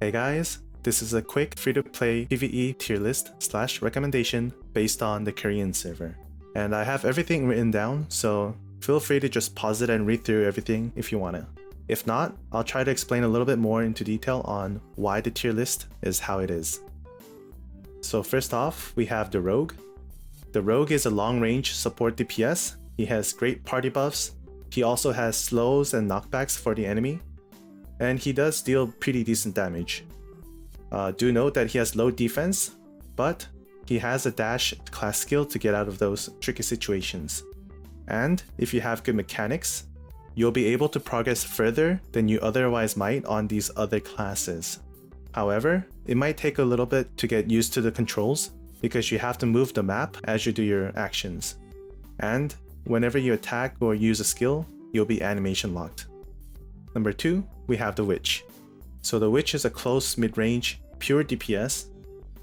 Hey guys, this is a quick free-to-play PVE tier list / recommendation based on the Korean server. And I have everything written down, so feel free to just pause it and read through everything if you wanna. If not, I'll try to explain a little bit more into detail on why the tier list is how it is. So first off, we have the Rogue. The Rogue is a long-range support DPS. He has great party buffs. He also has slows and knockbacks for the enemy. And he does deal pretty decent damage. Do note that he has low defense, but he has a dash class skill to get out of those tricky situations. And if you have good mechanics, you'll be able to progress further than you otherwise might on these other classes. However, it might take a little bit to get used to the controls because you have to move the map as you do your actions. And whenever you attack or use a skill, you'll be animation locked. Number 2, we have the Witch. So the Witch is a close mid-range, pure DPS.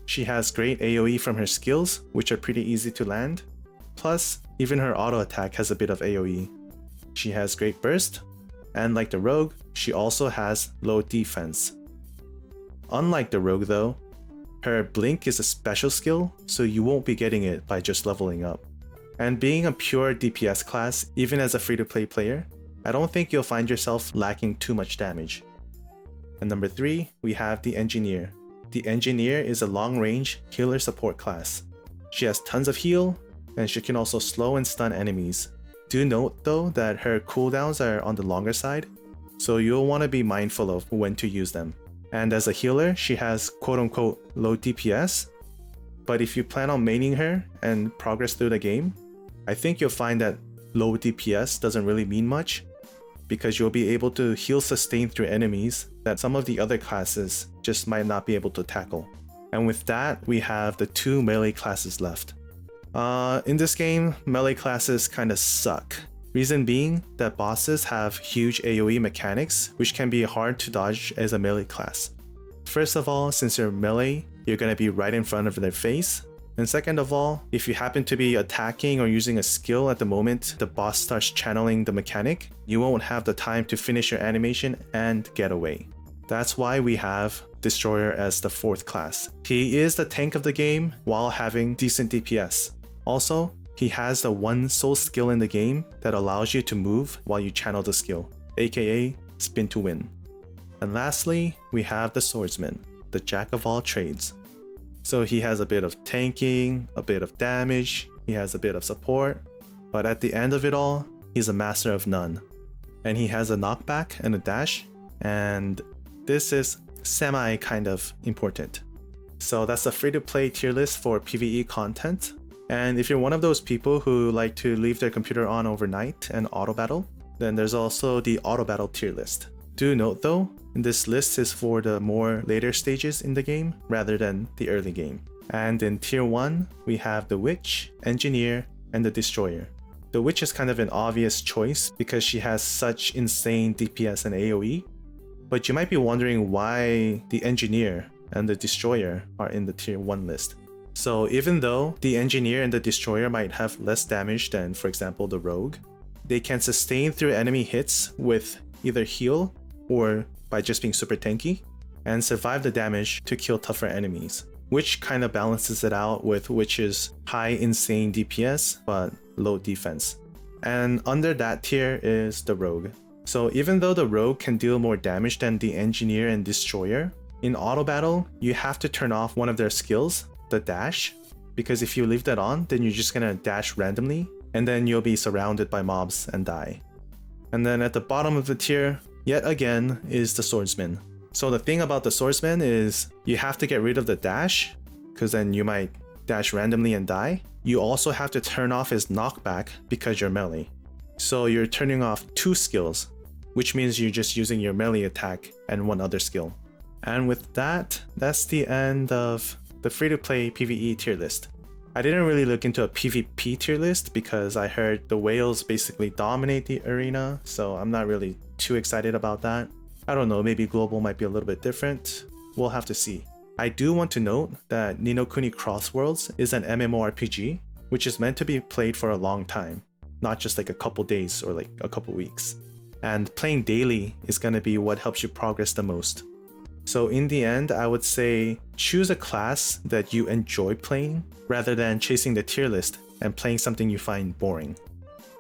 She has great AoE from her skills, which are pretty easy to land. Plus, even her auto attack has a bit of AoE. She has great burst, and like the Rogue, she also has low defense. Unlike the Rogue though, her Blink is a special skill, so you won't be getting it by just leveling up. And being a pure DPS class, even as a free-to-play player, I don't think you'll find yourself lacking too much damage. And number 3, we have the Engineer. The Engineer is a long-range healer support class. She has tons of heal, and she can also slow and stun enemies. Do note though that her cooldowns are on the longer side, so you'll want to be mindful of when to use them. And as a healer, she has quote-unquote low DPS, but if you plan on maining her and progress through the game, I think you'll find that low DPS doesn't really mean much, because you'll be able to heal sustain through enemies that some of the other classes just might not be able to tackle. And with that, we have the 2 melee classes left. In this game, melee classes kinda suck. Reason being that bosses have huge AoE mechanics, which can be hard to dodge as a melee class. First of all, since you're melee, you're gonna be right in front of their face. And second of all, if you happen to be attacking or using a skill at the moment the boss starts channeling the mechanic, you won't have the time to finish your animation and get away. That's why we have Destroyer as the 4th class. He is the tank of the game while having decent DPS. Also, he has the one sole skill in the game that allows you to move while you channel the skill, aka spin to win. And lastly, we have the Swordsman, the jack of all trades. So he has a bit of tanking, a bit of damage, he has a bit of support, but at the end of it all, he's a master of none. And he has a knockback and a dash, and this is semi kind of important. So that's a free-to-play tier list for PvE content. And if you're one of those people who like to leave their computer on overnight and auto battle, then there's also the auto battle tier list. Do note though, this list is for the more later stages in the game rather than the early game. And in tier 1, we have the Witch, Engineer, and the Destroyer. The Witch is kind of an obvious choice because she has such insane DPS and AoE, but you might be wondering why the Engineer and the Destroyer are in the tier 1 list. So even though the Engineer and the Destroyer might have less damage than, for example, the Rogue, they can sustain through enemy hits with either heal or by just being super tanky, and survive the damage to kill tougher enemies, which kind of balances it out with Witch's high insane DPS but low defense. And under that tier is the Rogue. So even though the Rogue can deal more damage than the Engineer and Destroyer, in auto battle, you have to turn off one of their skills, the dash, because if you leave that on, then you're just gonna dash randomly, and then you'll be surrounded by mobs and die. And then at the bottom of the tier, yet again, is the Swordsman. So the thing about the Swordsman is you have to get rid of the dash, because then you might dash randomly and die. You also have to turn off his knockback because you're melee. So you're turning off 2 skills, which means you're just using your melee attack and one other skill. And with that, that's the end of the free-to-play PvE tier list. I didn't really look into a PvP tier list because I heard the whales basically dominate the arena, so I'm not really too excited about that. I don't know, maybe global might be a little bit different. We'll have to see. I do want to note that Ni no Kuni Cross Worlds is an MMORPG, which is meant to be played for a long time, not just like a couple days or like a couple weeks. And playing daily is going to be what helps you progress the most. So in the end, I would say choose a class that you enjoy playing rather than chasing the tier list and playing something you find boring.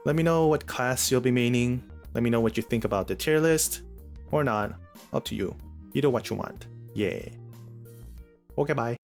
Let me know what class you'll be maining. Let me know what you think about the tier list or not. Up to you. You do what you want. Yeah. Okay, bye.